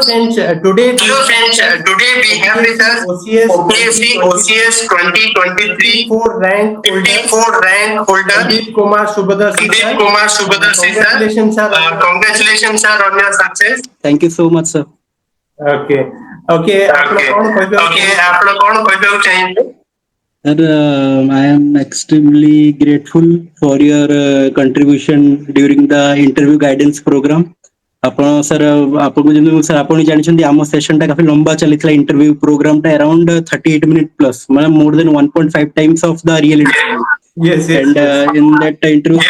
friends, today we have with us OPSC OCS 2023 54 rank holder Sandeep Kumar Subhadarshi sir. Congratulations sir. Congratulations sir on your success. Thank you so much, sir. Okay. ଆପଣ କଣ କହିବାକୁ ଚାହିଁବେ? Sir, I am extremely grateful for your contribution during the interview guidance program. ଆପଣ sir ଆପଣଙ୍କୁ ଯେମିତି sir ଆପଣ ଜାଣିଛନ୍ତି ଆମ ସେସନ ଟା କାଫି ଲମ୍ବା ଚାଲିଥିଲା ଇଣ୍ଟରଭ୍ୟୁ ପ୍ରୋଗ୍ରାମ ଟା around 38 minute plus ମାନେ more than 1.5 times of the real interview. Yes. And in that interview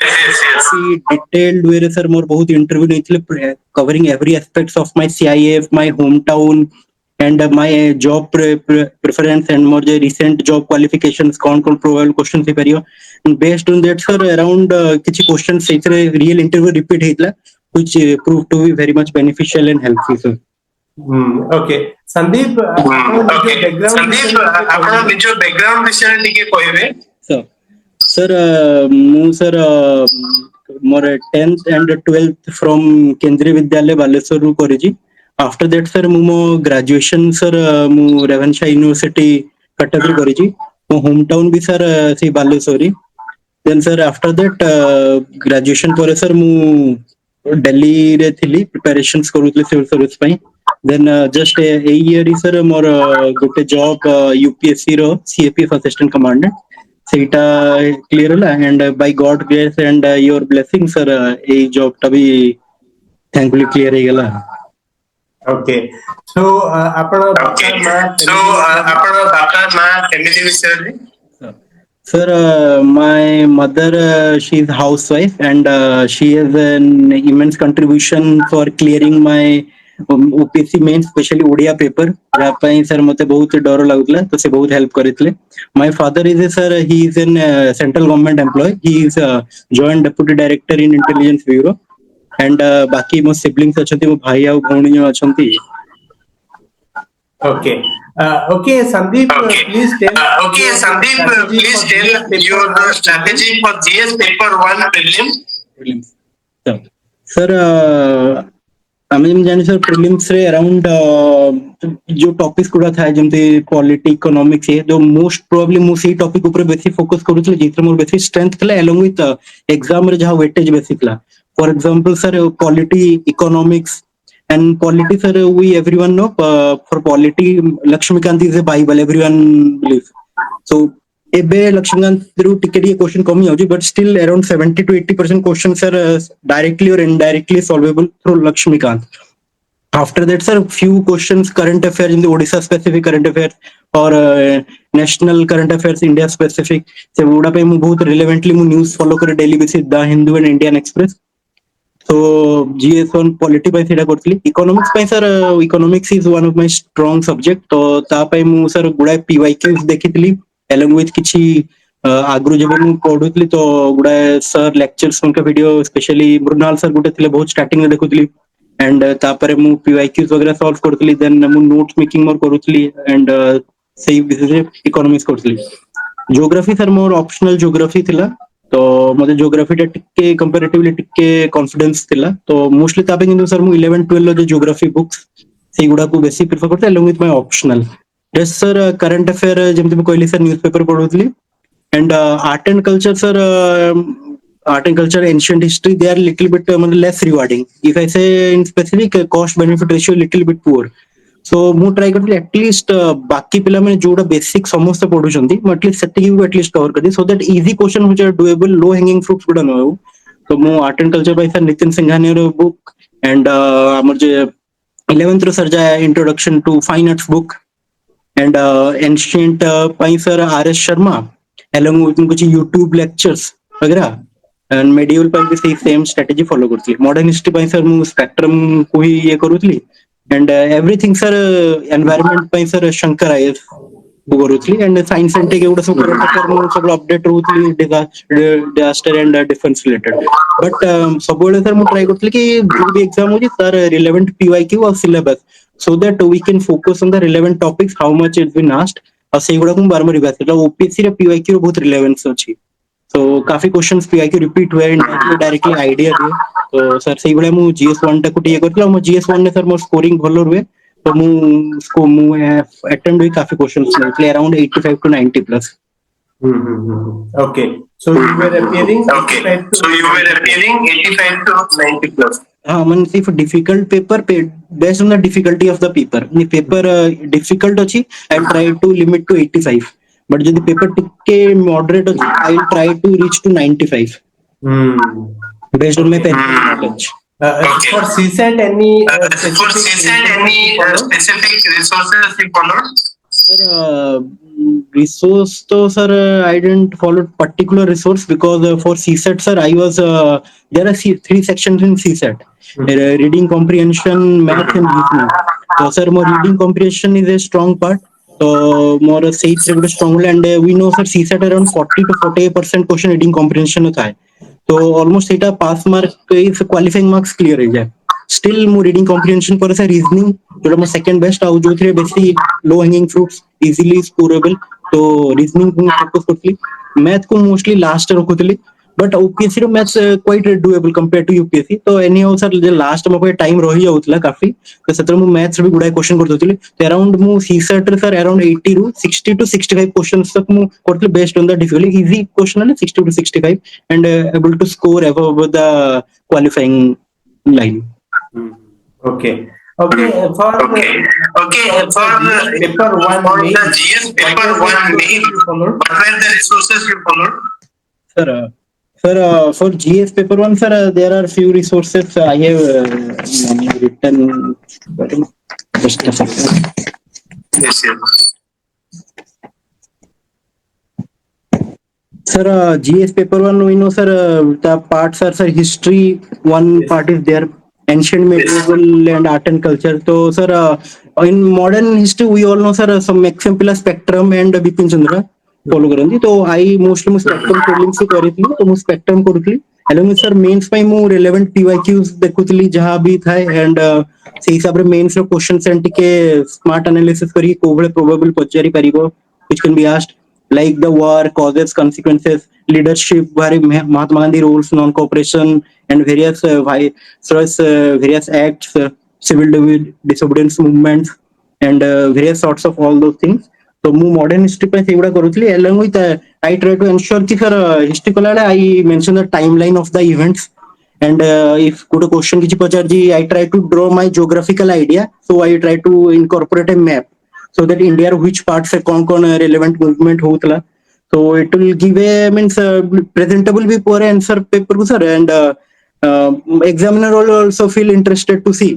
detailed way रे sir मोर बहुत interview नेइथिले covering every aspects of my CIF, my hometown and my job preference and more recent job qualifications कौन probable questions हे परियो. Based on that sir around किछि questions सेइथरे real interview repeat हेइतला which proved to be very much beneficial and helpful, sir. Okay. Sandeep, ଆପଣ ନିଜ background ବିଷୟରେ ଟିକେ କହିବେ? Sir, ମୁଁ sir ମୋର 10th and 12th from କେନ୍ଦ୍ରୀୟ ବିଦ୍ୟାଳୟ ବାଲେଶ୍ୱର ରୁ କରିଛି. After that sir ମୁଁ ମୋ graduation sir ମୁଁ ରେଭେନ୍ସା ୟୁନିଭର୍ସିଟି କଟକରେ କରିଛି. ମୋ ହୋମ ଟାଉନ ବି sir ସେଇ Balasore. Then sir after that graduation ପରେ sir ମୁଁ दिल्ली रे थिली प्रिपरेशंस करूथले सिविल सर्विस ପାଇଁ. Then just a year sir ମୋର ଗୋଟେ job UPSC रो CAPF assistant commandant ସେଇଟା clear ହେଲା and by God grace and your blessing sir ଏଇ job ଟା ବି thankfully clear ହେଇଗଲା. Okay. So ଆପଣ ବାପା ମା family ବିଷୟରେ? Sir, my mother, she is housewife and she has an immense contribution for clearing my OPSC main, especially Odia paper. जहाँ sir मते बहुत डर लगुतला तो से बहुत help करितले. My father is a sir, he is an central government employee. He is joint deputy director in intelligence bureau. And बाकी मो siblings अछंती मो भाई आउ भौणी अछंती. Okay. Okay, Sandeep, please tell your strategy for GS paper 1 prelims. Sir, ଆମେ ଯେମିତି ଜାଣି sir prelims ରେ around जो टॉपिक्स गुड़ा था जेमती पॉलिटी इकोनॉमिक्स ये जो मोस्ट प्रोबेबली मु सी टॉपिक ऊपर बेसी फोकस करूथले जेथरे मोर बेसी स्ट्रेंथ थला along with एग्जाम रे जहा वेटेज बेसी थला. For example sir polity economics and polity sir we everyone know for polity Lakshmikant is a bible everyone believes. So ebe Lakshmikant ru ଟିକେ question कमी होजी but still around 70 to 80% questions are directly or indirectly solvable through Lakshmikant. After that sir few questions current affairs in the Odisha specific current affairs or national current affairs India specific se oda pe mu bahut relevantly mu news follow करे daily basis The Hindu and Indian Express. So GS on polity by सेटा करथली. Economics by sir economics is one of my strong subject तो ता पे मु sir गुडा PYQs देखितली along with किछि आगरु जब मु पढुतली तो गुडा sir lectures उनका वीडियो स्पेशली मृणाल sir गुटे थिले बहुत स्टार्टिंग में देखुतली and ता परे मु PYQs वगैरह सॉल्व करथली. then मु नोट्स मेकिंग मोर करूथली and सेही विषय इकोनॉमिक्स करथली. ज्योग्राफी sir मोर ऑप्शनल ज्योग्राफी थिला तो मते ज्योग्राफी टा टिके कंपैरेटिवली टिके कॉन्फिडेंस थिला तो मोस्टली तापे किंतु सर मु 11 12 जो ज्योग्राफी बुक्स सेही गुडा को बेसी प्रेफर करते along with my optional. Yes sir current affair जेमति म कहली सर न्यूज़पेपर पढुतली and art and culture sir art and culture ancient history they are little bit less rewarding. If I say in specific cost benefit ratio little bit poor. So मु try करथि at least बाकी पिला में जोडा basic समस्त पढुचंती म at least setting भी एटलीस्ट कवर कर दी so that easy question which are doable low hanging fruits गुडा न हो. तो मु art and culture by sir Nitin Singhania रो बुक एंड हमर जे 11th रो सर जा introduction to fine arts book and ancient by sir R S Sharma along with कुछ YouTube लेक्चर्स वगैरह एंड मेडिवल पर भी सेम स्ट्रेटजी फॉलो करथि. मॉडर्न हिस्ट्री बाय सर मु स्पेक्ट्रम को ही ये करूथली and everything sir environment by sir Shankar IS करूथली and science and take सब सब update रहउथली disaster and defense related but सब बेले सर मु ट्राई करथली कि जो भी एग्जाम होजी सर relevant PYQ और syllabus so that we can focus on the relevant topics how much it's been asked और सेही गुडा को बारबार रिवाइज करला. OPSC रे PYQ रो बहुत रिलेवेंस अछि तो काफी क्वेश्चंस पीआईक्यू रिपीट हुए डायरेक्टली आइडिया दिए तो सर सेही भले मु जीएस1 टाको टिए करथला मु जीएस1 ने सर मोर स्कोरिंग भलो रुए तो मु अटेंड हुई काफी क्वेश्चंस ले around 85 to 90 plus Okay, so you were appearing 85 to 90 plus. हाँ मन सिर्फ difficult paper based on the difficulty of the paper नि पेपर डिफिकल्ट अछि I try to limit to 85 but जदि पेपर टिके मॉडरेट अछि I try to reach to 95 based on my knowledge. For CSAT, any specific resources you followed? Sir, resource to sir, I didn't follow particular resource because for CSAT sir, I was there are three sections in CSAT: reading comprehension, math, and reasoning. So sir, more reading comprehension is a strong part. So more say strong, and we know sir CSAT around 40 to 48% question reading comprehension होता है. तो almost एटा pass mark if qualifying marks clear हो जाए still मु reading comprehension पर से reasoning जोटा मो सेकंड बेस्ट आउ जो थरे बेसी low hanging fruits easily scorable तो रीजनिंग को फोकस करथली मैथ को मोस्टली लास्ट रखुतली बट ओपीएससी रो maths quite doable compare to UPSC तो एनी हाउ सर जे लास्ट मो टाइम रही जाउतला काफी तो सेतर मु मैथ्स भी गुडा क्वेश्चन कर दउतली तो अराउंड मु सीसेट रे सर अराउंड 80 रू 60 to 65 क्वेश्चंस तक मु करथली based on the difficulty easy question है 60 to 65 and able to score above the qualifying line. Okay. For paper 1 main, the GS paper 1 main, what were the resources you followed? Sir, for GS paper 1 sir there are few resources I have written just a second. Yes. Sir, GS paper 1 we know sir the parts are sir history one part is there ancient medieval and art and culture so sir in modern history we all know sir some maximum plus spectrum and bipin chandra follow करंदी तो I mostly मु spectrum prelims करथली तो मु spectrum करथली along with sir mains पई मु relevant PYQs देखुतली जहां भी था एंड से हिसाब रे मेंस रो क्वेश्चंस एंड टिके स्मार्ट एनालिसिस करी कोबळे probable पचारी परिबो which can be asked like the war causes consequences leadership Mahatma Gandhi rules non-cooperation and various acts civil disobedience movements and various sorts of all those things so mu modern history पे सेगुडा करूथली along with I try to ensure कि sir history कलाले I mention the timeline of the events and if good question किछि पचार जी I try to draw my geographical idea so I try to incorporate a map so that India which parts से कौन relevant movement होतला so it will give a means presentable भी पूरे answer paper को sir and examiner will also feel interested to see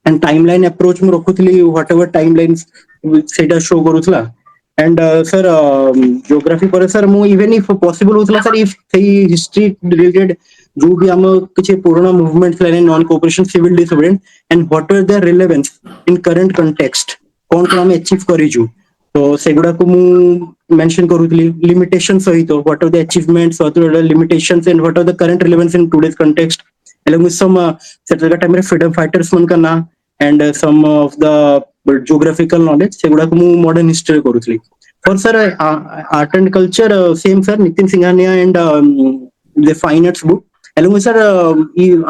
and timeline approach mu रखुतली whatever timelines सेटा show करूथला and sir geography पर sir मु even if possible होतला sir if history related जो भी हम किछि पुराना movements लाने non cooperation civil disobedience and what are their relevance in current context कौन हम achieve करिजु तो सेगुडा को मु मेंशन करूतली लिमिटेशन सहित what are the achievements what are the limitations and what are the current relevance in today's context along with some certain time रे freedom fighters मन का ना and some of the geographical knowledge सेगुडा को मु modern history करूतली for sir art and culture same sir Nitin Singhania and the fine arts book along with sir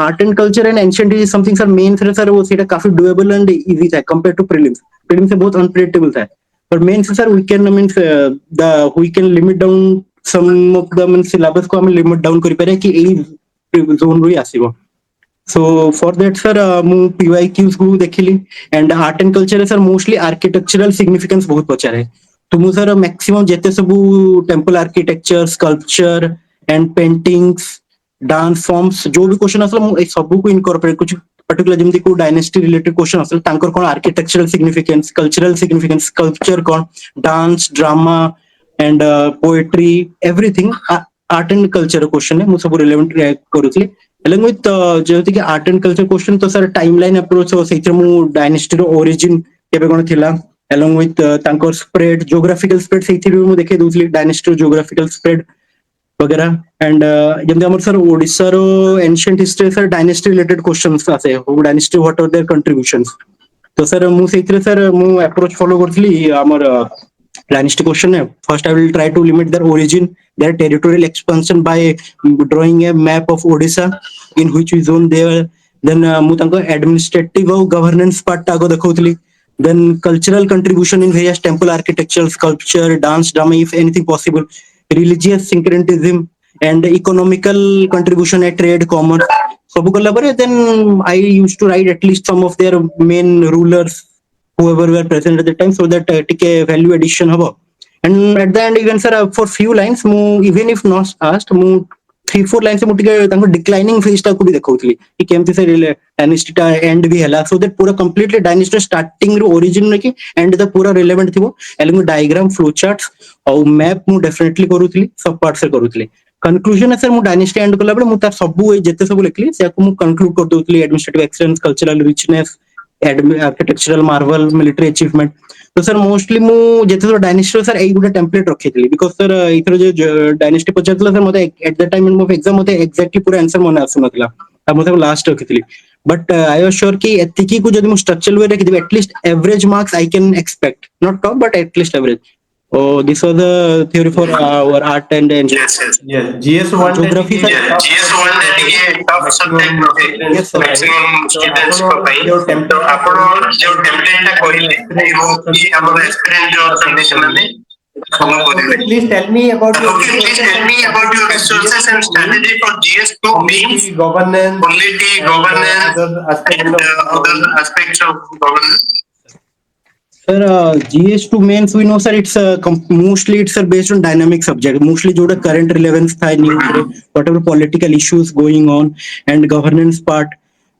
art and culture and ancient is something sir main sir वो सेटा काफी doable and easy था compared to prelims से बहुत unpredictable था but main sir we can means we can limit down some of the means syllabus को हम limit down करि पारे कि एई zone row आसीबो so for that sir मु PYQs को देखिली and art and culture sir mostly architectural significance बहुत पचारे तो मु सर maximum जेते सब temple architecture sculpture and paintings dance forms जो भी क्वेश्चन असला मु ए सब को इनकॉर्पोरेट कुछ पर्टिकुलर जेमती को डायनेस्टी रिलेटेड क्वेश्चन असला तांकर कोन architectural significance cultural significance sculpture कोन dance drama and poetry everything art and culture question है मु सब रिलेवेंट करूथली along with जेती कि आर्ट एंड कल्चर क्वेश्चन तो सर टाइमलाइन अप्रोच हो सेतिर मु डायनेस्टी रो ओरिजिन केबे कोन थिला along with तांकर स्प्रेड ज्योग्राफिकल स्प्रेड सेतिर मु देखे दोथली डायनेस्टी ज्योग्राफिकल स्प्रेड वगैरह एंड जेमते हमर सर ओडिसा रो ancient history sir dynasty related questions आसे हो dynasty what are their contributions तो सर मु सेतिर सर मु अप्रोच फॉलो करथली हमर dynasty question है. First I will try to limit their origin, their territorial expansion by drawing a map of Odisha in which zone they were. Then ମୁଁ ତାଙ୍କ administrative ଆଉ governance part ଟା ଆଗ ଦେଖଉଥିଲି. Then cultural contribution in various temple architecture, sculpture, dance, drama if anything possible, religious syncretism and economical contribution at trade, commerce. ସବୁ କଲା ପରେ then I used to write at least some of their main rulers whoever were present at the time so that ଟିକେ value addition ହବ. And at the end even sir for few lines ମୁଁ even if not asked ମୁଁ 3-4 lines ମୁଁ ଟିକେ ତାଙ୍କ declining phase ଟାକୁ ବି ଦେଖଉଥିଲି କି କେମିତି ସେ dynasty ଟା end ବି ହେଲା so that ପୁରା completely dynasty starting ରୁ origin କି end ତା ପୁରା relevant ଥିବ. along with diagram, flow charts ଆଉ map ମୁଁ definitely କରୁଥିଲି sub parts ରେ କରୁଥିଲି. conclusion है sir ମୁଁ dynasty end କଲା ବେଳେ ମୁଁ ତାର ସବୁ ଯେତେ ସବୁ ଲେଖିଲି ସେକୁ ମୁଁ conclude କରିଦଉଥିଲି administrative excellence, cultural richness, architectural marvel, military achievement. तो सर मोस्टली ମୁଁ ଯେତେବେଳେ ଡାଇନେଷ୍ଟି ସାର୍ ଏଇ ଗୋଟେ ଟେମ୍ପଲେଟ୍ ରଖିଥିଲି ବିକଜ ସାର୍ ଏଇଥର ଯୋଉ ଡାଇନେଷ୍ଟି ପଚାରିଥିଲା ସାର୍ ମତେ ଏଟ ଦ ଟାଇମ ଅଫ ଏକ୍ସାମ ମତେ ଏକ୍ଜାକ୍ଟଲି ପୁରା ଆନ୍ସର ମନେ ଆସୁନଥିଲା ଆଉ ମୁଁ ତାକୁ ଲାଷ୍ଟ ରଖିଥିଲି ବଟ୍ ଆଇ ୱାଜ୍ ସିଓର କି ଏତିକି କୁ ଯଦି ମୁଁ ଷ୍ଟ୍ରକ୍ଚରାଲ ୱେ ରଖିଥିବି at least average marks I can expect not top but at least average. So this was the theory for our art and engineering. Yes, GS1 Geography sir. GS1 ଟା ଟିକେ tough subject ରହେ Yes sir. maximum students ଙ୍କ ପାଇଁ. ତ ଆପଣ ଯୋଉ template ଟା କହିଲେ I hope କି ଆମର aspirant ଯୋଉ ଅଛନ୍ତି ସେମାନେ follow କରିବେ. Please tell me about your Please tell me about your resources and strategy for GS2 means governance, polity, governance and other aspects of governance. Sir, GS2 mains we know sir it's mostly it's based on dynamic subject. Mostly जो current relevance था news रे, whatever political issues going on and governance part.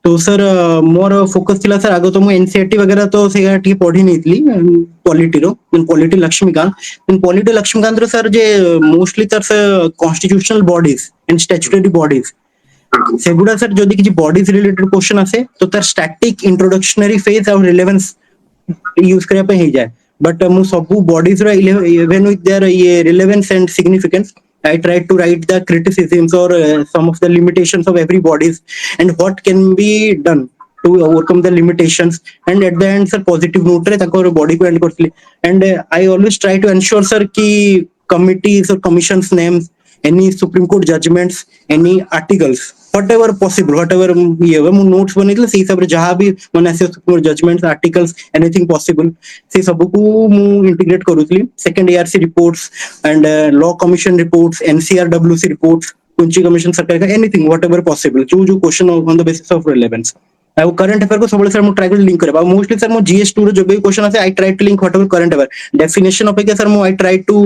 तो sir more focus थिला sir आगो तो मु NCERT वगैरह तो सेगा ठीक पढ़ी नहीं थी पॉलिटी रो पॉलिटी लक्ष्मीकांत रो सर जे मोस्टली तर constitutional bodies and statutory bodies सेगुडा सर जदी किछि बॉडीज रिलेटेड क्वेश्चन आसे तो तर स्टैटिक इंट्रोडक्शनरी फेज और रिलेवेंस यूज करया पे ही जाए बट मु सब बॉडीज रो इवन विथ देयर ये relevance and significance I tried to write the criticisms or some of the limitations of every bodies and what can be done to overcome the limitations and at the end sir positive note रे ताको body को end करथली and I always try to ensure sir कि committees or commissions names any Supreme Court judgments any articles whatever possible whatever ये वो notes बनेतले से हिसाब रे जहां भी मन आसे Supreme Court judgments articles anything possible से सब को मु integrate करूथली second ARC reports and law commission reports NCRWC reports कुंची कमीशन सरकार का anything whatever possible जो question on the basis of relevance ଆଉ current affair को सबले सर मु ट्राई कर लिंक करे मोस्टली सर मु GS2 रो जो भी क्वेश्चन आसे I try to link whatever current affair definition अपेक्षा सर मु I try to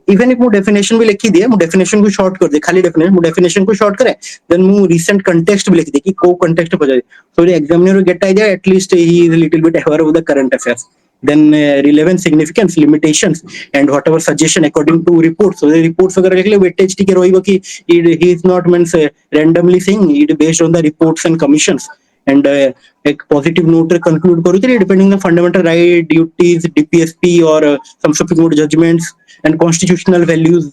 even if मु डेफिनेशन भी लिखी दिए मु डेफिनेशन को शॉर्ट कर दे खाली डेफिनेशन को शॉर्ट करे देन मु रिसेंट कंटेक्स्ट भी लिख दे कि को कंटेक्स्ट पजाए so the examiner get idea at least he is little bit aware of the current affairs then relevance significance limitations and whatever suggestion according to reports so the reports वगैरह लिखले weightage ठीक रहिबो कि he is not means randomly saying it based on the reports and commissions and एक positive note रे conclude करूथि depending on fundamental right duties DPSP or some Supreme Court judgments and constitutional values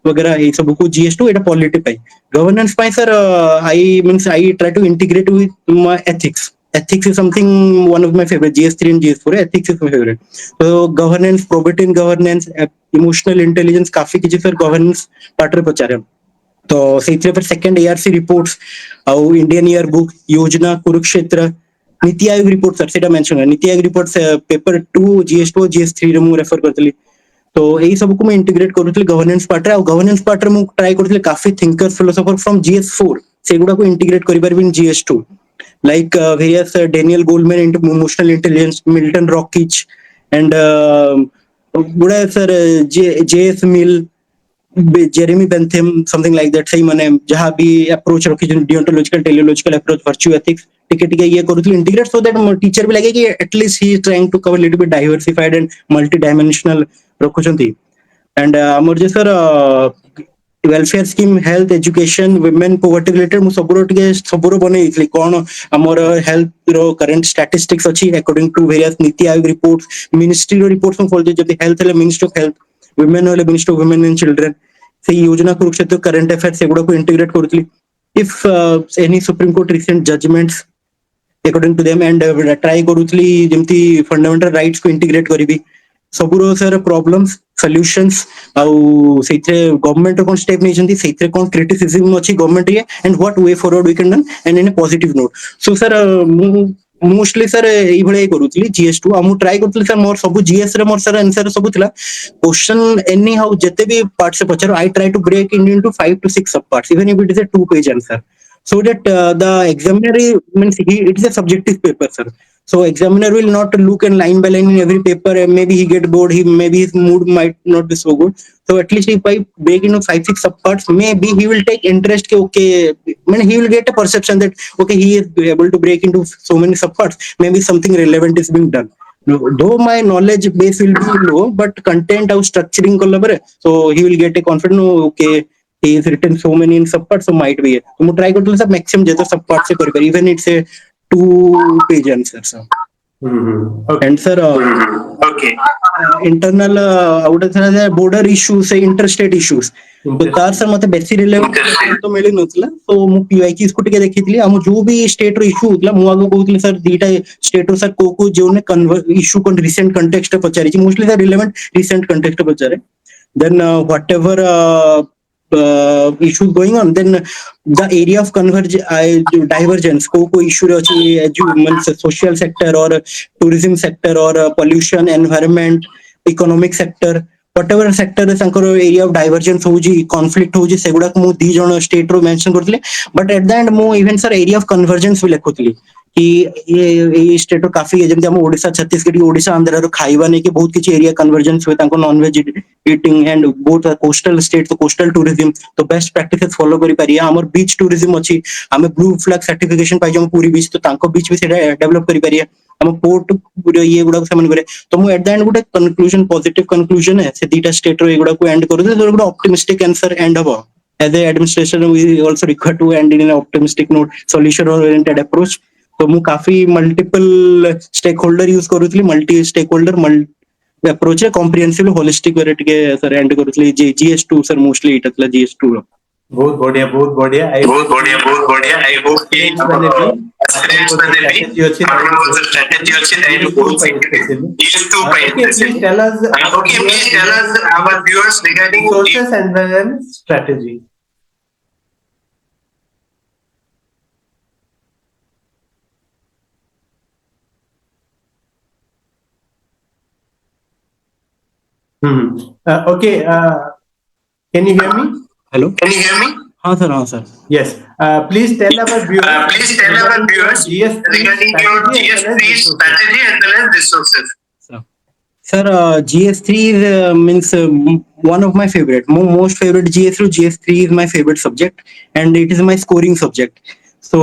वगैरह ये सब को GS2 Etah polity pi governance pi sir I try to integrate with my ethics is something one of my favorite GS3 and GS4 ethics is my favorite so governance probity in governance emotional intelligence काफी किछि sir governance part रे पचारे तो सेथरे पर second ARC reports और Indian year book योजना Kurukshetra NITI Aayog report sir सेटा mention है NITI Aayog report paper 2 GS2 GS3 रे मु रेफर करतली तो एही सब को मैं इंटीग्रेट करूतली गवर्नेंस पार्ट रे और गवर्नेंस पार्ट रे मु ट्राई करतली काफी थिंकर्स फिलोसोफर फ्रॉम GS4 सेगुडा को इंटीग्रेट करि परबी इन GS2 like various Daniel Goleman into emotional intelligence Milton Rockich and बुड़ा sir JS Mill Jeremy Bentham something like that सही माने जहां भी अप्रोच रखी जो deontological teleological approach virtue ethics टिके ये करूथली इंटीग्रेट सो दैट टीचर भी लगे कि at least he is trying to cover little bit diversified and multi dimensional रखुचंती एंड हमर जे sir welfare scheme health education women poverty related मु सबरो बनेइथली कोन हमर हेल्थ रो करंट स्टैटिस्टिक्स अछि according to various NITI Aayog reports ministry row reports हम खोल जति हेल्थ ले मिनिस्ट्री ऑफ हेल्थ वुमेन होले ministry of women and children से योजना कुरुक्षेत्र करंट अफेयर्स सेगुडा को इंटीग्रेट करथली if any supreme court recent judgments according to them and try करूथली जेमती फंडामेंटल राइट्स को इंटीग्रेट करबी सबुरो सर प्रॉब्लम्स सॉल्यूशंस आउ सेथरे गवर्नमेंट कोन स्टेप नै जंती सेथरे कोन क्रिटिसिज्म अछि गवर्नमेंट रे and what way forward we can done and in a positive note so sir mostly sir एई भळे करूतली जीएस2 हमु ट्राई करतली सर मोर सब जीएस रे मोर सर आंसर सब थिला क्वेश्चन एनी हाउ जते भी पार्ट से पचारो I try to break into 5 to 6 सब parts even if it is a 2 page answer so that the examiner means it is a subjective paper sir so examiner will not look in line by line in every paper and maybe he get bored he maybe his mood might not be so good so at least if I break into 5 6 subparts maybe he will take interest ke okay I mean he will get a perception that okay he is able to break into so many subparts maybe something relevant is being done though my knowledge base will be low but content or structuring kolla pare so he will get a confidence no, okay he has written so many in subparts so might be so try करतो sir maximum जेतो subparts से करी even it's a 2 page answer sir Okay. and sir Okay. internal out of border issues से interstate issues तो तार sir मते बेसी relevant तो मिली नथला तो मु पीवाईक्यूज को टिके देखितली हम जो भी स्टेट रो इशू होतला मु आगो कहतली सर दीटा स्टेट रो सर को जो ने इशू कोन रिसेंट कंटेक्स्ट पचारी छी mostly sir relevant recent context पचारे then whatever issues going on then the area of divergence ko issue means social sector or tourism sector or pollution environment economic sector whatever sector is tankar area of divergence hoji conflict hoji segura ko mu di jona state ro mention करथले but at the end mu even sir area of convergence भी लिखुतली कि ये state काफी जेमति हम ओडिसा छत्तीसगढ़ ओडिसा आंध्र रो खाइबा ने कि बहुत किछि एरिया कन्वर्जेंस हुए तांको non veg eating and both coastal state तो कोस्टल टूरिज्म तो बेस्ट प्रैक्टिसेस फॉलो करि पारिया हमर बीच टूरिज्म अछि हमें ब्लू फ्लैग सर्टिफिकेशन पाइ हम पूरी बीच तो तांको बीच भी सेटा डेवलप करि पारिया हम पोर्ट पूरा ये गुडा समान करे तो मु एट द एंड गुडा कंक्लूजन पॉजिटिव कंक्लूजन है से दीटा स्टेट रो एगुडा को एंड करू तो गुडा ऑप्टिमिस्टिक आंसर एंड हबो as a administration we also require to end in an optimistic note solution oriented approach तो मु काफी मल्टीपल स्टेक होल्डर यूज करूथली मल्टी स्टेक होल्डर अप्रोच है कॉम्प्रिहेंसिव होलिस्टिक वे टिके सर एंड करूथली G S two sir mostly इटतला G S two रो बहुत बढ़िया बहुत बढ़िया आई होप कि स्टूडेंट्स माने भी स्ट्रेटजी अछि ताई बहुत GS two pi please tell us okay please tell us our viewers regarding sources and then strategy okay can you hear me hello can you hear me हाँ sir yes please tell our viewers regarding your GS3 strategy and then resources sir GS3 means one of my favorite most favorite GS3 is my favorite subject and it is my scoring subject so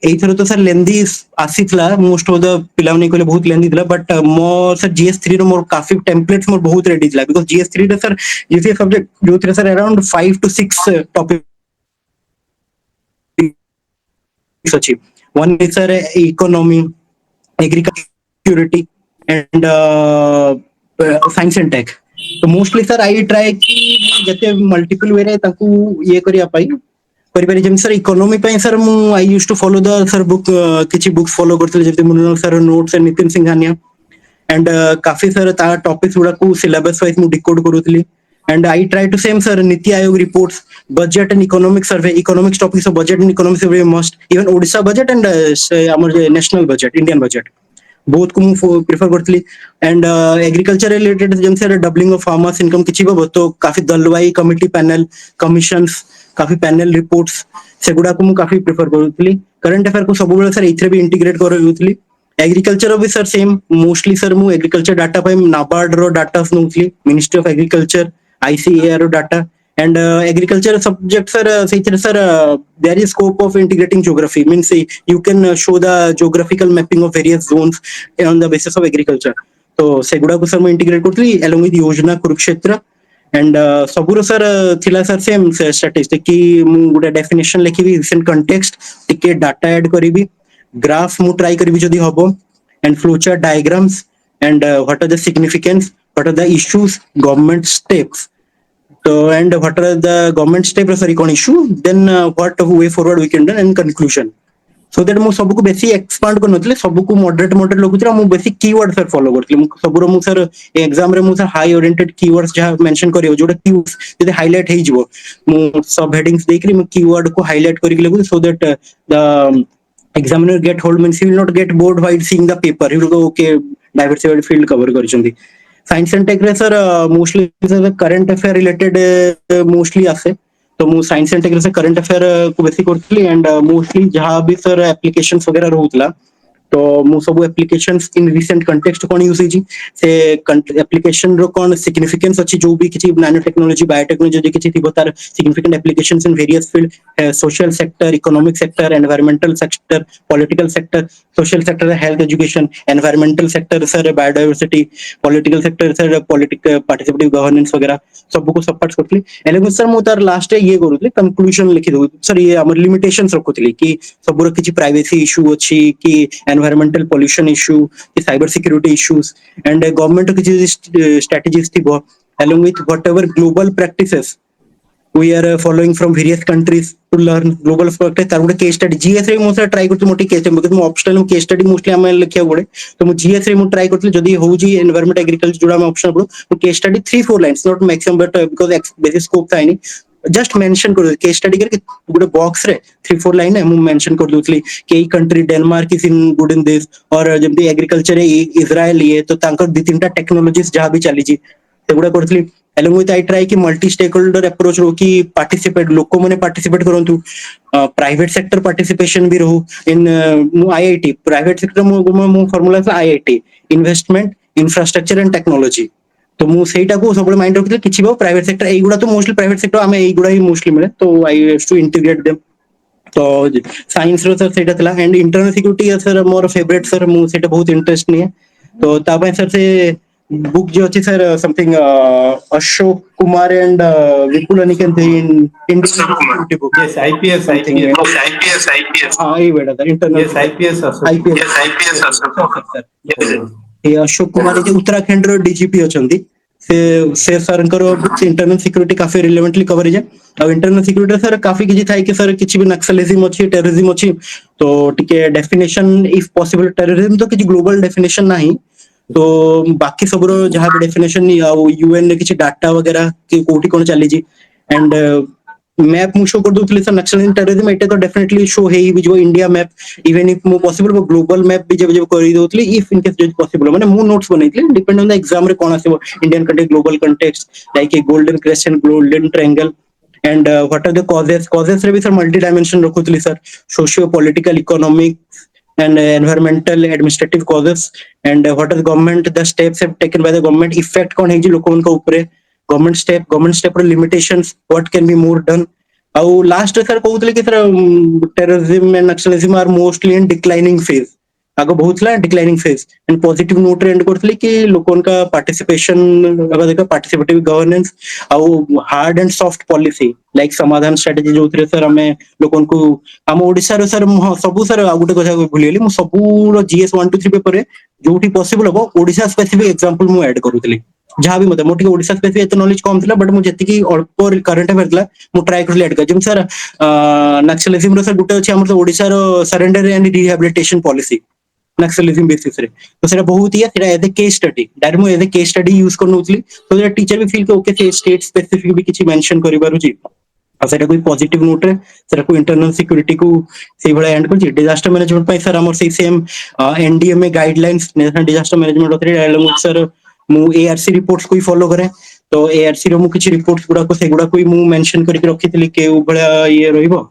एथरो तो sir लेंदी आसीथला most of the पिला ने कहले बहुत लेंदी थिला but more sir GS3 रो मोर काफी टेम्पलेट्स मोर बहुत रेडी थिला बिकॉज़ GS3 रे सर ये सब्जेक्ट जो थिला सर अराउंड 5 to 6 टॉपिक सची one is sir economy agriculture security and science and tech तो मोस्टली सर आई ट्राई कि जते मल्टीपल वे रे ताकू ये करिया पाई करिपारी जेम सर इकोनॉमी पे सर मु I used to follow the sir book किछि बुक्स फॉलो करथले जेते मुनो sir notes and Nitin Singhania and काफी सर ता टॉपिक्स गुडा को सिलेबस वाइज मु डिकोड करूथली and I try to same sir Niti Aayog reports budget and economic survey economics topics of budget and economic survey must even Odisha budget and our national budget Indian budget both को मु prefer करथली and agriculture related जेम sir doubling of farmers income किछि बो तो काफी Dalwai committee panel कमिशंस काफी panel reports सेगुडा को मु काफी प्रेफर करथली करंट अफेयर को सब बेले सर इथरे भी इंटीग्रेट करथली एग्रीकल्चर भी सर सेम मोस्टली सर मु एग्रीकल्चर डाटा पाई नाबार्ड रो डाटा नउथली मिनिस्ट्री ऑफ एग्रीकल्चर ICAR रो data and agriculture subject sir there is scope of integrating geography means you can show the geographical mapping of various zones on the basis of agriculture तो सेगुडा को sir मैं integrate करथली along with योजना Kurukshetra and सबुरो sir थिला sir same statistic की मु गुडा definition लिखिबी recent context टिके data add करिबी graph मु ट्राई करिबी जदी हबो and flowchart diagrams and what are the significance what are the issues government steps so and what are the government steps sorry con issue then what way forward we can do and conclusion so that मु सबको बेसी expand कर नथले सबको moderate लगुतरा मु बेसी keyword sir follow करथले मु सबरो मु sir exam रे मु सर हाई ओरिएंटेड कीवर्ड्स जहां मेंशन करियो जोटा कीवर्ड्स यदि हाईलाइट हे जिवो मु सब हेडिंग्स देकरी मु कीवर्ड को हाईलाइट करिक लगु सो that the examiner get hold means he will not get bored while seeing the paper, he will go okay diversified field cover karichandi. Science and tech re sir mostly current affair related mostly ase तो मु science and take से current affair को बेसी करथली and mostly जहां भी sir applications वगैरह रहउतला तो मु सब एप्लीकेशंस इन रिसेंट कंटेक्स्ट कोन यूज हिजी से एप्लीकेशन रो कोन सिग्निफिकेंस अछि जो भी किछि नानो टेक्नोलॉजी बायोटेक्नोलॉजी जो किछि थिबो तार significant applications in various field social sector economic sector environmental sector political sector social sector health education environmental sector sir biodiversity political sector sir political participative governance वगैरह सब को सपोर्ट करथली एले सर मु तार लास्ट ये करूथली कंक्लूजन लिखि दउ sir ये हमर लिमिटेशंस रखुथली कि सबरो किछि प्राइवेसी इशू अछि कि environmental pollution issue, cyber security issues, and government strategies along with whatever global practices we are following from various countries to learn global practice. तार गुटे case study GS रे मो try करथि मोटी case study because मो optional में case study mostly हम लिखिया पड़े तो मो GS रे मो ट्राई करथि जदी होउजी environment agriculture जोड़ा हम ऑप्शन पड़ो तो case study 3-4 lines not maximum but because basic scope था नहीं जस्ट मेंशन कर केस स्टडी करके गोटे बॉक्स रे 3-4 लाइन है मु मेंशन कर दूथली कि ई country Denmark is in good in this और जेमती एग्रीकल्चर रे इजराइल ये तो तांकर दि तीनटा टेक्नोलॉजीज जहां भी चली छी सेगुडा करथली along with I try कि मल्टी स्टेक होल्डर अप्रोच रो कि पार्टिसिपेट लोक माने पार्टिसिपेट करंतु प्राइवेट सेक्टर पार्टिसिपेशन भी रहू इन आईआईटी प्राइवेट सेक्टर मु फार्मूला है IIT investment infrastructure and technology तो मु सेटा को सब माइंड रखले किछि बा प्राइवेट सेक्टर एगुडा तो मोस्टली प्राइवेट सेक्टर हमें एगुडा ही मोस्टली मिले तो I have to integrate them तो साइंस रो सर सेटा थला एंड इंटरनल सिक्योरिटी सर मोर फेवरेट सर मु सेटा बहुत इंटरेस्ट नहीं है तो ताबे सर से बुक जो अछि sir something Ashok Kumar and Vipul Aniket in security book Yes, IPS, IPS. हां ये बेटा sir internal Yes, IPS also. IPS sir ये अशोक कुमार जे उत्तराखंड रो डीजीपी अछंती से सर बुक्स इंटरनल सिक्योरिटी काफी रिलेवेंटली कवरेज है और इंटरनल सिक्योरिटी सर काफी किछि थाई कि सर किछि भी नक्सलिज्म अछि टेररिज्म अछि तो टिके डेफिनेशन इफ पॉसिबल टेररिज्म तो किछि ग्लोबल डेफिनेशन नाही तो बाकी सबरो जहां भी डेफिनेशन यूएन ने किछि डाटा वगैरह कि कोठी कोन चली जी एंड मैप मु शो कर दूथले सर नक्सलिज्म टेररिज्म एटे तो डेफिनेटली शो हे ही जो इंडिया मैप इवन इफ मो पॉसिबल वो ग्लोबल मैप भी जब करि दोथले इफ इन केस जो पॉसिबल माने मु नोट्स बनैतले डिपेंड ऑन द एग्जाम रे कोन आसीबो Indian country global context like a golden crescent golden triangle and what are the causes रे भी sir multi dimension रखुतली sir socio political economic and environmental administrative causes and what are the government the steps have taken by the government effect kon heji lokon ko upre government step or limitations what can be more done au last sir कहउतले कि sir terrorism and nationalism are mostly in declining phase आगो बहुत ला declining phase and positive note रे and करथले कि लोकन का participation अगर देखा पार्टिसिपेटिव गवर्नेंस आउ hard and soft policy like Samadhan strategy जो थरे सर हमें लोकन को हम ओडिसा रो सर सबु सर आ गुटे कथा भूलियली मु सबु रो जीएस 1 2 3 पेपर रे जोठी पॉसिबल हो ओडिसा स्पेसिफिक एग्जांपल मु ऐड करूतली जहां भी मते मोटी ओडिसा स्पेसिफिक एत नॉलेज कम थिला बट मु जति की अल्प करंट अफेयर थिला मु ट्राई करली ऐड कर जिम सर नक्सलिज्म रो सर गुटे अछि हमर ओडिसा रो surrender and rehabilitation policy naxalism basis रे तो सेटा बहुत ही है सेटा as a case study that मु as a case study use करनोतली तो दैट टीचर भी फील के ओके से स्टेट स्पेसिफिक भी किछि मेंशन करि बारुची आ सेटा कोई पॉजिटिव नोट रे सेटा को इंटरनल सिक्योरिटी को सेही बडा एंड करछि डिजास्टर मैनेजमेंट पई सर हमर same NDMA guidelines national disaster management ओथरे अलॉन्ग सर मु एआरसी रिपोर्ट्स को फॉलो करे तो एआरसी रो मु किछि रिपोर्ट्स गुडा को सेगुडा को मु मेंशन करि रखितली के बडा ये रहिबो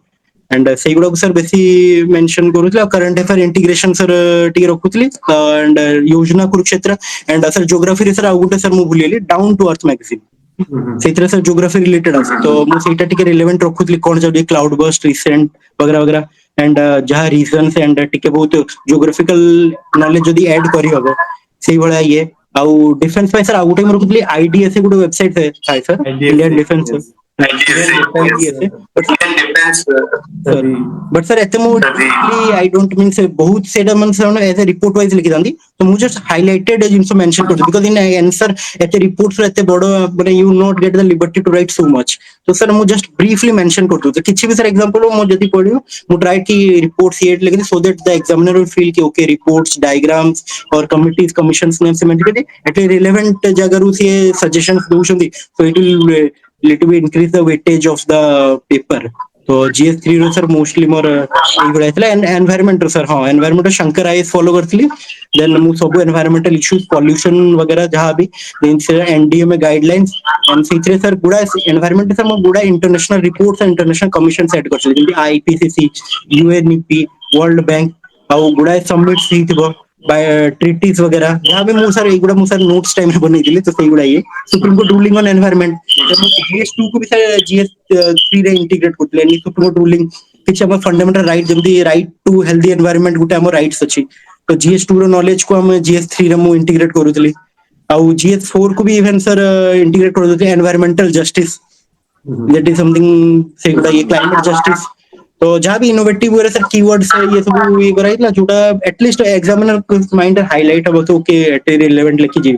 एंड सेगुडा को सर बेसी मेंशन करूतले करंट अफेयर इंटीग्रेशन सर टी रखुतली and Yojana Kurukshetra and sir geography रे सर आ गुटे सर मु भूलियली डाउन टू अर्थ मैगजीन सेतरे सर ज्योग्राफी रिलेटेड आसे तो मु सेटा टिके रिलेवेंट रखुतली कोन जब क्लाउड बर्स्ट रिसेंट वगैरह वगैरह एंड जहां रीजंस एंड टिके बहुत ज्योग्राफिकल नॉलेज जदी ऐड करी हबो सेही भला ये आउ डिफेंस पे सर आ गुटे मु रखुतली आईडीएस गुटे वेबसाइट है sir Indian defence reference. But sir एते मु आई डोंट मीन से बहुत सेटा मन से एज ए रिपोर्ट वाइज लिखि दांदी तो मु जस्ट हाइलाइटेड जिंस मेंशन करते बिकॉज़ इन आंसर एते रिपोर्ट्स रे एते बडो माने you not get the liberty to write so much तो सर मु जस्ट ब्रीफली मेंशन करतो तो किछि भी सर एग्जांपल मु जदी पढियो मु ट्राई की रिपोर्ट्स ये लेकिन so that the examiner will feel कि ओके रिपोर्ट्स डायग्राम्स और कमिटीज कमिशंस नेम से मेंशन करते एटे रिलेवेंट जगह से सजेशंस दोछंदी so it will little bit increase the weightage of the paper तो GS3 रो सर मोस्टली मोर एई गुडा थला एनवायरनमेंट सर हां एनवायरनमेंट शंकर आईएस फॉलो करथली देन मु सब एनवायरनमेंटल इश्यूज पॉल्यूशन वगैरह जहां भी देन से एनडीएमए गाइडलाइंस एंड सीथरे सर गुडा एनवायरनमेंट सर मु गुडा international reports and international commission set करथली जेंति आईपीसीसी यूएनईपी वर्ल्ड बैंक आउ गुडा सबमिट्स हिथिबो बाय ट्रीटीज वगैरह जहां भी मु सर एगुडा मु सर नोट्स टाइम में बनै दिले तो सेई गुडा ये supreme court ruling on environment GS2 को भी सर GS3 रे इंटीग्रेट करथले नि सुप्रीम कोर्ट रूलिंग किछ हम फंडामेंटल राइट जेंति राइट टू हेल्दी एनवायरनमेंट गुटे हम राइट्स अछि तो GS2 रो नॉलेज को हम GS3 रे मु इंटीग्रेट करूथली आउ GS4 को भी इवन सर इंटीग्रेट करूथले environmental justice that is something से गुडा ये क्लाइमेट जस्टिस तो जहां भी इनोवेटिव वे सर कीवर्ड्स ये सब ये कराइला जोटा एटलीस्ट एग्जामिनर माइंड हाइलाइट अब तो ओके एटे रिलेवेंट लिखि जी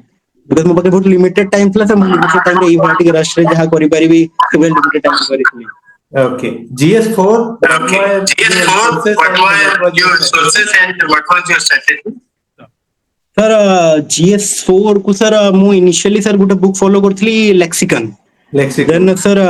बिकॉज़ मो पाके बहुत लिमिटेड टाइम थला सर लिमिटेड टाइम रे ई भाटी राष्ट्र जहां करि परिबी केवल लिमिटेड टाइम करिथली Okay. GS4. Okay. GS4, what were your sources and what was your strategy? Sir GS4 को सर मु इनिशियली सर गुटे बुक फॉलो करथली लेक्सिकन देन सर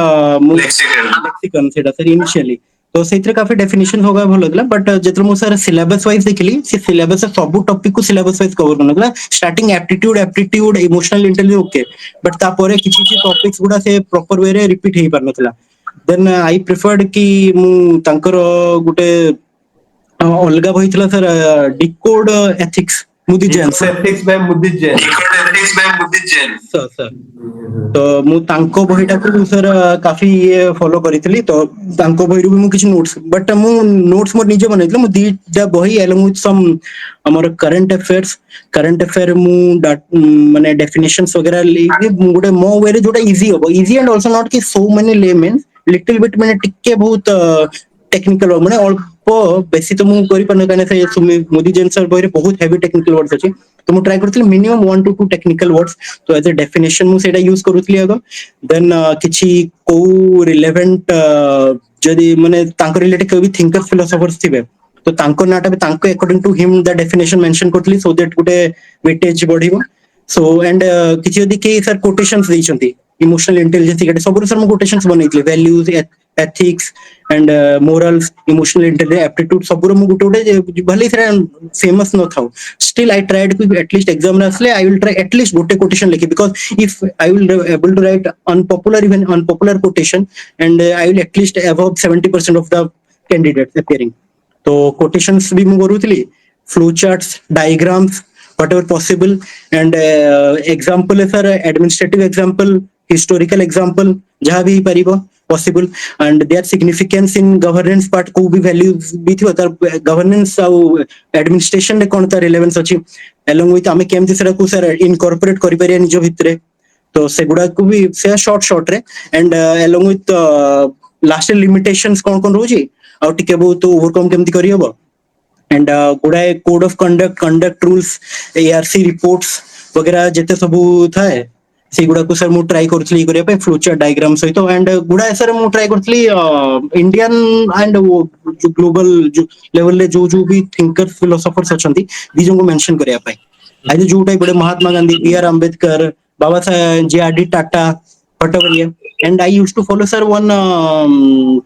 मु लेक्सिकन सेटा सर इनिशियली तो सेथरे काफी डेफिनेशन होगा भलो लगला बट जेतर मु सर सिलेबस वाइज देखली से सिलेबस से सब टॉपिक को सिलेबस वाइज कवर करनला starting aptitude emotional intelligence okay but ता परे किछि किछि टॉपिक्स गुडा से प्रॉपर वे रे रिपीट हेई परनतला देन आई प्रिफर्ड कि मु तांकर गुटे अलगा होइतला सर डिकोड एथिक्स मुदी Jain Ethics by Mudit Jain. Ethics by Mudit Jain. Sir तो मु तांको बहिटा को सर काफी ये फॉलो करितली तो तांको बहिरु भी मु किछ नोट्स बट मु नोट्स मोर निजे बनैतले मु दीटा बही एलोंग विथ सम हमर करंट अफेयर मु माने डेफिनेशंस वगैरह ले गुडे मो वे रे जोटा इजी हो इजी एंड आल्सो नॉट कि सो मेनी लेमेन्स लिटिल बिट माने टिके बहुत टेक्निकल माने अल्प बेसी तो मु करि पने कने से मोदी जेन सर बहिरे बहुत हेवी टेक्निकल वर्ड्स अछि तो मु ट्राई करथि मिनिमम 1 to 2 टेक्निकल वर्ड्स तो एज ए डेफिनेशन मु सेटा यूज करूथली अगो देन किछि को रिलेवेंट जदी माने तांको रिलेटेड कोई भी थिंकर फिलोसोफर्स थिबे तो तांको नाटा भी तांको according to him the definition mention करथली सो दैट गुटे वेटेज बढ़िबो सो एंड किछि यदि के सर कोटेशंस दैछंती इमोशनल इंटेलिजेंस के सब सर मु कोटेशंस बनैतले values ethics and morals emotional intelligence aptitude सब मु गुटे भले सर फेमस न थाउ still I tried to at least examiner asle I will try at least Gute quotation लिखि because if I will able to write unpopular quotation and I will at least above 70% of the candidates appearing तो quotations भी मु करूथली flow charts diagrams whatever possible and example sir administrative example historical example जहां भी परिबो possible and their significance in governance part को भी values भी थी तार governance ଆଉ administration रे कोन तार relevance अछि along with हमें केमति सर को सर incorporate करि परिया निज भितरे तो सेगुडा को भी से शॉर्ट रे and along with last limitations कोन रोजी आ टिके बहुत ओवरकम केमति करि हबो and गुडाए code of conduct rules ARC reports वगैरह जेते सब थाए सेगुडा को सर मु ट्राई करथली करिया पे फ्लोचार्ट डायग्राम सहित एंड गुडा सर मु ट्राई करथली इंडियन एंड जो ग्लोबल जो लेवल ले जो भी थिंकर फिलोसोफर्स अछंती दिजो को मेंशन करिया पे आज जो टाइप बड़े Mahatma Gandhi BR Ambedkar Baba Saheb JRD Tata whatever yeah and I used to follow sir one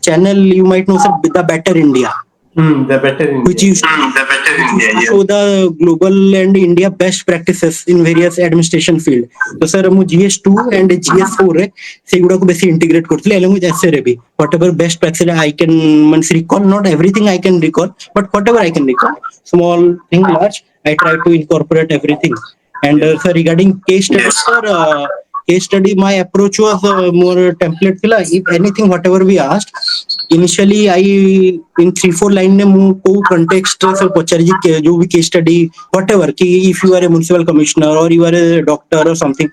channel you might know sir the better India The better India. The better India. show the global and India best practices in various administration field. तो sir मु GS2 and GS4 रे सेगुडा को बेसी integrate करथले along with essay रे भी whatever best practice I can means recall not everything I can recall but whatever I can recall small thing large I try to incorporate everything and sir regarding case studies sir case study my approach was more template thila. If anything whatever we asked initially I in 3-4 line ne mu ko context se pachari ji jo bhi case study whatever ki if you are a municipal commissioner or you are a doctor or something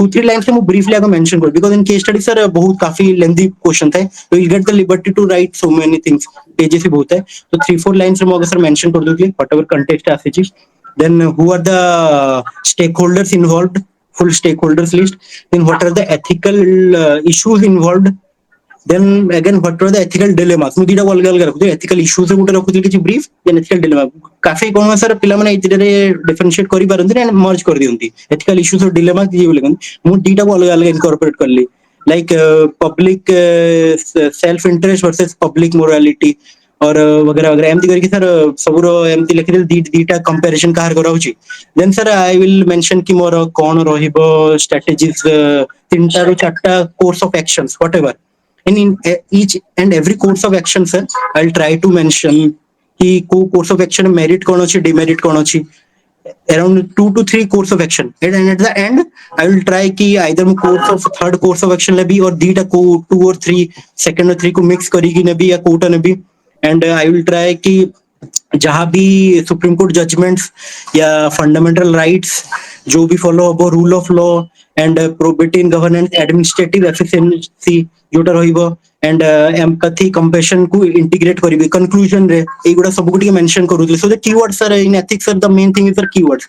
2-3 lines से मैं briefly आगे mention करूँ because in case study sir बहुत काफी lengthy question था तो you get the liberty to write so many things pages ही बहुत है तो 3-4 lines से मैं अगर sir mention कर दूँ कि whatever context है चीज then who are the stakeholders involved full stakeholders list then what are the ethical issues involved then again what are the ethical dilemmas ମୁଁ ଦିଟା ଅଲଗା ଅଲଗା ରଖୁଛି ethical issues ଗୋଟେ ରଖୁଥିଲି କିଛି brief then ethical dilemma କାଫି କଣ ସାର୍ ପିଲାମାନେ ଏଇଥିରେ differentiate କରି ପାରନ୍ତି and merge କରି ଦିଅନ୍ତି ethical issues और dilemma କିଏ ବୋଲି କହନ୍ତି ମୁଁ ଦିଟା ଅଲଗା ଅଲଗା incorporate କଲି like public self interest versus public morality और वगैरह वगैरह एमती करके सर सबरो एमती लिखिदे दीटा कंपैरिजन काहर कराउची then sir I will mention कि मोर कोन रहिबो स्ट्रेटजीज तीनटा रु चारटा course of actions whatever in each and every course of action sir I'll try to mention कि को course of action merit कौन अछि demerit कौन अछि around 2 to 3 course of action and at the end I will try कि either course of third course of action लेबी और दीटा को 2 or 3 second और 3 को mix करी कि नेबी या कोटा नेबी and I will try कि जहाँ भी सुप्रीम कोर्ट जजमेंट्स या फंडामेंटल राइट्स जो भी फॉलो हो rule of law and probity in governance administrative efficiency जोटा रहिबो एंड एम्पैथी कंपैशन को इंटीग्रेट करिबे कंक्लूजन रे एगुडा सब गुटी मेंशन करूथले so the keywords are in ethics are the main thing is the keywords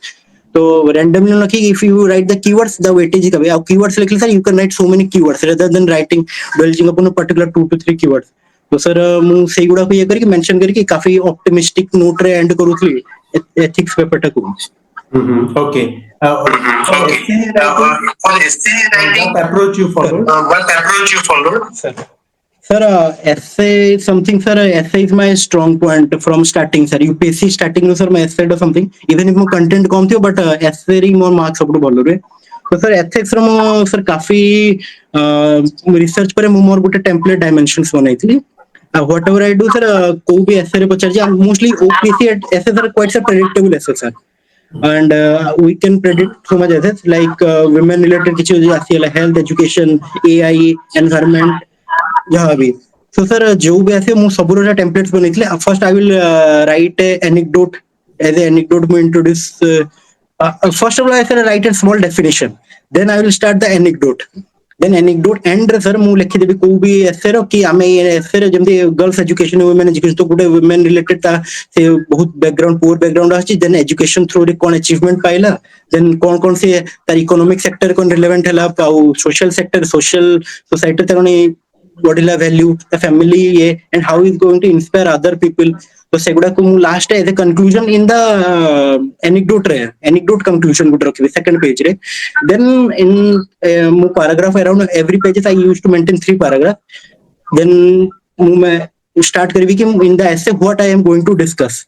तो randomly लखी if you write the keywords the weightage is अब keywords लिखले sir you can write so many keywords rather than writing dwelling upon a particular 2 to 3 keywords तो sir मु सेई गुडा को ये करके मेंशन करके काफी ऑप्टिमिस्टिक नोट रे एंड करूथली एथिक्स पेपर टा को Okay. On essay writing, What approach you followed? what approach you followed? Sir, essay is something, sir. Essay is my strong point from starting, sir. UPSC starting, sir, my essay or something. Even if my content कम थी, but essay री more marks सब बोल रहे. तो sir, ethics रे मो sir काफी research पर मो मोर गुटे template dimensions बनाई थी. Whatever I do, sir, कोई भी essay रे पचार जी, mostly OPSC essay sir quite a predictable essay, sir. And we can predict so much assets like women related किसी जो आती है health, education, AI, environment. जहाँ भी so sir जो भी ऐसे मु सब रोजा templates बनेइतले first I will write a anecdote as a anecdote mu introduce first of all I will write a small definition then I will start the anecdote then anecdote end रे sir मु लिखि देबी को भी ऐसे रो कि आमे ऐसे रे जेमती गर्ल्स एजुकेशन वुमेन एजुकेशन तो गुटे वुमेन रिलेटेड ता से बहुत बैकग्राउंड पुअर बैकग्राउंड आछि देन एजुकेशन थ्रू रे कोन अचीवमेंट पाइला देन कोन कोन से तार इकोनॉमिक सेक्टर कोन रिलेवेंट हला पाउ सोशल सेक्टर सोशल सोसाइटी त कोन what is the value the family and how is going to inspire other people तो सेगुडा को मु last as a conclusion in the anecdote conclusion गुड रखिबे सेकंड पेज रे देन इन मु paragraph around every pages I used to maintain 3 paragraph then मु मैं स्टार्ट करबी कि in the essay what I am going to discuss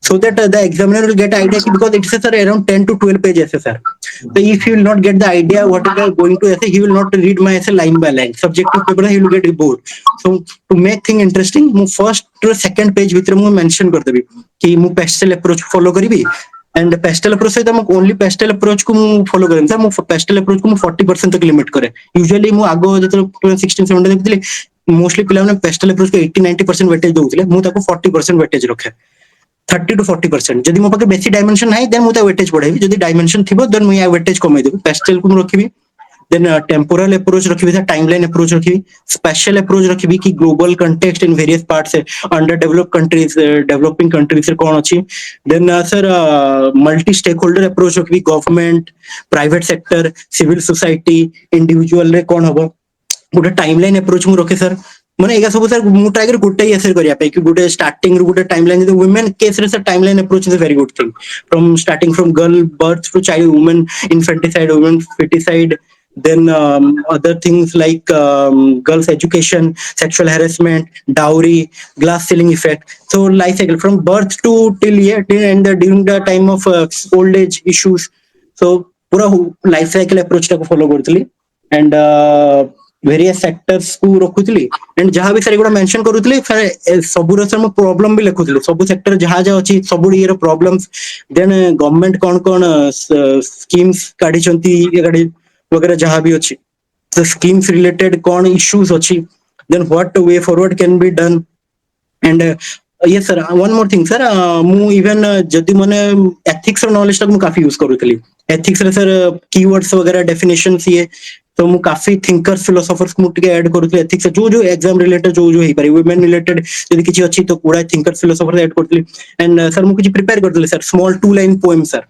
so that the examiner will get idea because it is around 10 to 12 pages sir so if he will not get the idea what is going to essay he will not read my essay line by line subjective paper he will get bored so to make thing interesting mu first to second page bhitre mu mention kar debi ki mu pastel approach follow karibi and pastel approach से तो मैं only pastel approach को मैं follow करें sir मैं pastel approach को मैं 40% तक limit करे usually मैं आगो जब 16 17 देखते mostly पिला ने pastel approach को 80-90% weightage दौଥିଲେ मैं ताको 40% weightage रखे 30 to 40% जदि मो पाके बेसी डायमेंशन नाही देन मु ता वेटेज बढ़ाइबी जदि डायमेंशन थिबो देन मु या वेटेज कमाई देबी पेस्टल को रखिबी देन टेम्पोरल अप्रोच रखिबी टाइमलाइन अप्रोच रखिबी स्पेशल अप्रोच रखिबी कि global context in various parts underdeveloped countries developing countries रे कोन अछि then sir multi stakeholder approach रखिबी government private sector civil society individual रे कोन हबो गुटे टाइमलाइन अप्रोच मु रखे सर माने एगा सब सर मु ट्राई कर गुटे एसर करिया पे कि गुटे स्टार्टिंग रु गुटे टाइमलाइन द वुमेन केस रे sir timeline approach is a very good thing from starting from girl birth to child women infanticide women foeticide then other things like girls education sexual harassment dowry glass ceiling effect so life cycle from birth to till and during the time of old age issues so pura life cycle approach ta ko follow करतली and various sectors को रखुतली and जहां भी sir एगुडा mention करूतली sir सबुर sir म problem भी लिखुतली सब sector जहां जा अछि सब ये प्रॉब्लम्स देन गवर्नमेंट कोन कोन स्कीम्स काढी चंती ये काढी वगैरह जहाँ भी अच्छी the schemes related कौन issues अच्छी, then what way forward can be done. And yes sir, one more thing sir, ମୁଁ even ଯଦି ମାନେ ethics ର knowledge ଟାକୁ ମୁଁ କାफी use କରୁଥିଲି। ethics ରେ sir keywords वगैरह definitions ये तो ମୁଁ काफी thinkers philosophers ମୁଁ ଟିକେ add କରୁଥିଲି ethics ରେ, जो exam related जो ହେଇପାରିବ, women related ଯଦି କିଛି ଅଛି ତ ଗୁଡାଏ thinkers philosophers add କରୁଥିଲି। and sir ମୁଁ କିଛି prepare କରିଥିଲି sir, small 2-line poem sir,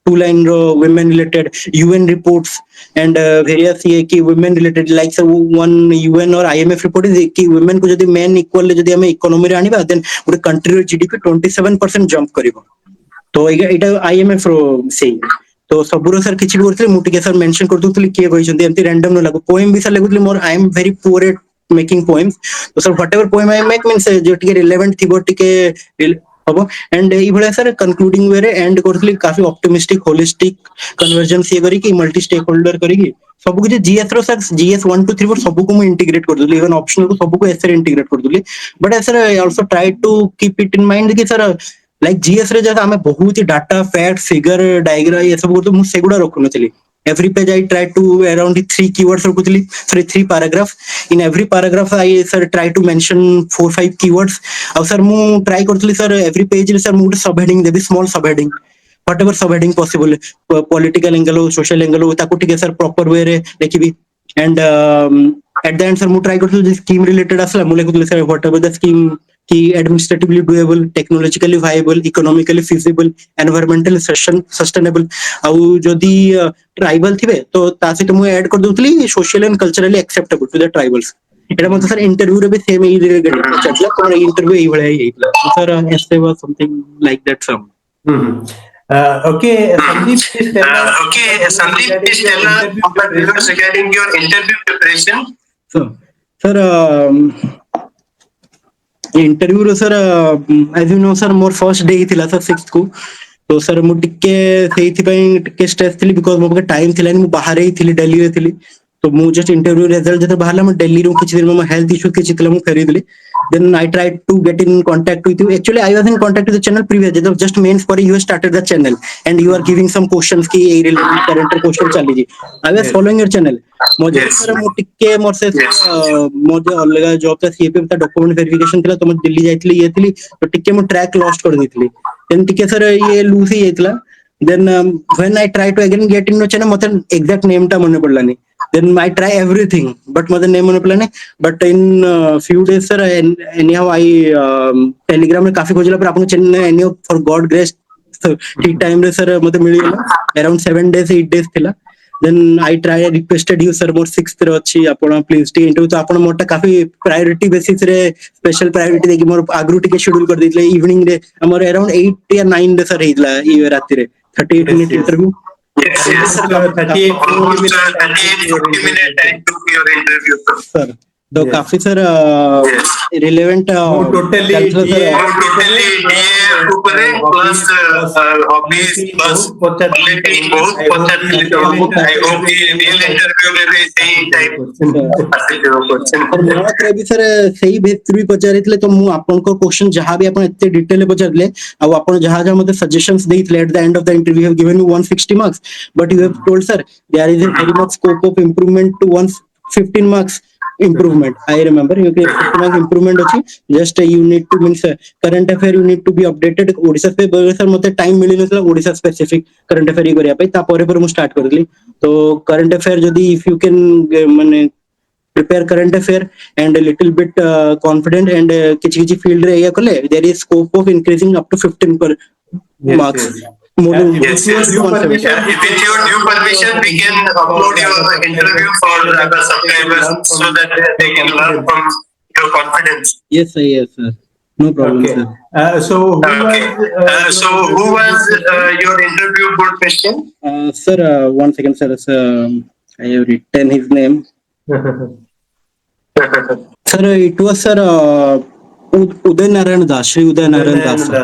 2-line ର women related UN reports and various ये कि women related like sir one UN और IMF report is कि women को जदि men equal ले जदि हमें economy रे आनिबा then ଗୋଟେ country रो GDP 27% jump करिवो। तो एटा IMF रो सेई तो सबुरो सर किछि भी करथले मु टिके सर मेंशन कर दुथली के कहिसंती एंती रैंडम न लागो पोएम भी सर लागुथली मोर I am very poor at making poems. तो sir whatever poem I make means जो टिके रिलेवेंट थिबो टिके हबो। एंड ई भले सर कंक्लूडिंग वे रे एंड करथली काफी ऑप्टिमिस्टिक होलिस्टिक कन्वर्जेंस ये करी कि मल्टी स्टेक होल्डर करी कि सब कुछ जीएस रो सर जीएस 1 2 3 4 सब को मु इंटीग्रेट कर दुली, इवन ऑप्शनल को सब को एस रे इंटीग्रेट कर दुली। But sir I also try to keep it in mind कि सर लाइक जीएस रे जैसे हमें बहुत ही डाटा फैक्ट फिगर डायग्राम ये सब तो मु सेगुडा रखु नथली। every page I try to around 3 keywords रखुथली, sorry 3 paragraph, in every paragraph I sir try to mention 4-5 keywords। ଆଉ sir ମୁଁ try କରୁଥିଲି sir every page ରେ sir ମୁଁ ଗୋଟେ sub heading ଦେବି, small sub heading whatever sub heading possible, political angle हो social angle हो ताको ଟିକେ sir proper way रे लिखिबी। and at the end sir ମୁଁ try କରୁଥିଲି scheme related असला ମୁଁ लिखुଥିଲି sir whatever the scheme कि administratively doable, technologically viable, economically feasible, environmentally sustainable। ଆଉ ଯଦି ट्राइबल थिबे तो ता सहित मु ऐड कर दउतली social and culturally acceptable to the tribals. एटा मते सर इंटरव्यू रे भी सेम एई रिलेटेड चटला तो इंटरव्यू एई भले हेइतला sir essay was something like that some. Okay, Sandeep, please tell us. Okay, Sandeep, please tell us regarding your interview preparation. So sir interview रो sir as you know sir मोर first day थिला sir 6th को। तो sir मु टिके सेइथि पई टिके stress थिली because मो के टाइम थिला मु बाहर ही थिली, दिल्ली रे थिली। तो मु जस्ट इंटरव्यू रिजल्ट जते बाहरला मु दिल्ली रो किछि दिन में हेल्थ इश्यू किछि थिला मु फेरी दिली। then I tried to get in contact with you, actually I was in contact with the channel previously, just means for you started the channel and you are giving some questions ki ei related current question chali ji, I was following your channel। मुझे sir मु टिके मोर से मुझे अलग job था CAP ता document verification थिला तो मैं दिल्ली जाइतली ये थिली तो टिके मु ट्रैक लॉस्ट कर देथिली। देन टिके सर ये लूज ही जाइतला। then when I try to again get in no channel मते एग्जैक्ट नेम ता मने पड़लानी। then I try everything but मते नेम मने पड़लानी। but in few days sir anyhow I telegram में काफी खोजला पर आपन channel anyhow for god grace ठीक टाइम रे सर मते मिली गेला around 7 days 8 days थिला। then I try requested you sir more 6th रे अछि आपण प्लीज टी इंटरव्यू तो आपण मोरटा काफी प्रायोरिटी बेसिस रे स्पेशल प्रायोरिटी देकी मोर आगरु टिके शेड्यूल कर दितले इवनिंग रे हमर अराउंड 8 या 9 रे सर हेइतला ई राती रे 38 minute interview. Yes, yes, sir. 38-40 minute time took your interview, sir तो काफी सर रिलेवेंट totally ऊपर प्लस हॉबीज प्लस क्वालिटी बहुत पचारथिले तो आई होप कि रियल इंटरव्यू रे भी सही टाइप आसीथिबो क्वेश्चन। मोर रे भी सर सही बेहतर भी पचारितले तो मु आपन को क्वेश्चन जहां भी आपन एते डिटेल पचारले आ आपन जहां जहां मते सजेशंस देइतले at the end of the interview have given you 160 marks but you have told sir there is a very much scope of improvement to 115 marks improvement। I remember you can improvement अछि, just you need to means current affair you need to be updated Odisha पे sir मते time मिली नथला Odisha specific current affair करिया पई ता परे मु start करली। तो करंट अफेयर जदी इफ यू कैन माने prepare current affair and a little bit confident and किछि field रे या कले there is scope of increasing up to 15 per marks। More than yes, with your due permission we can upload your interview for other subscribers so that they can learn from your confidence। yes sir no problem Okay. sir। So who was your interview board question? Sir one second sir, I have written his name। sir it was sir Uday Narayan Das, Shri Uday Narayan Das sir।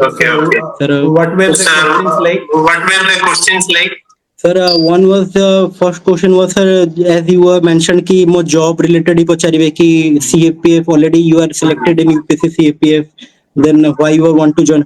Okay, okay. Sir What were the questions like? What were the questions like? sir one was the first question was sir as you were mentioned ki mo job related hi pacharibe ki CAPF already you are selected in UPSC CAPF then why you want to join।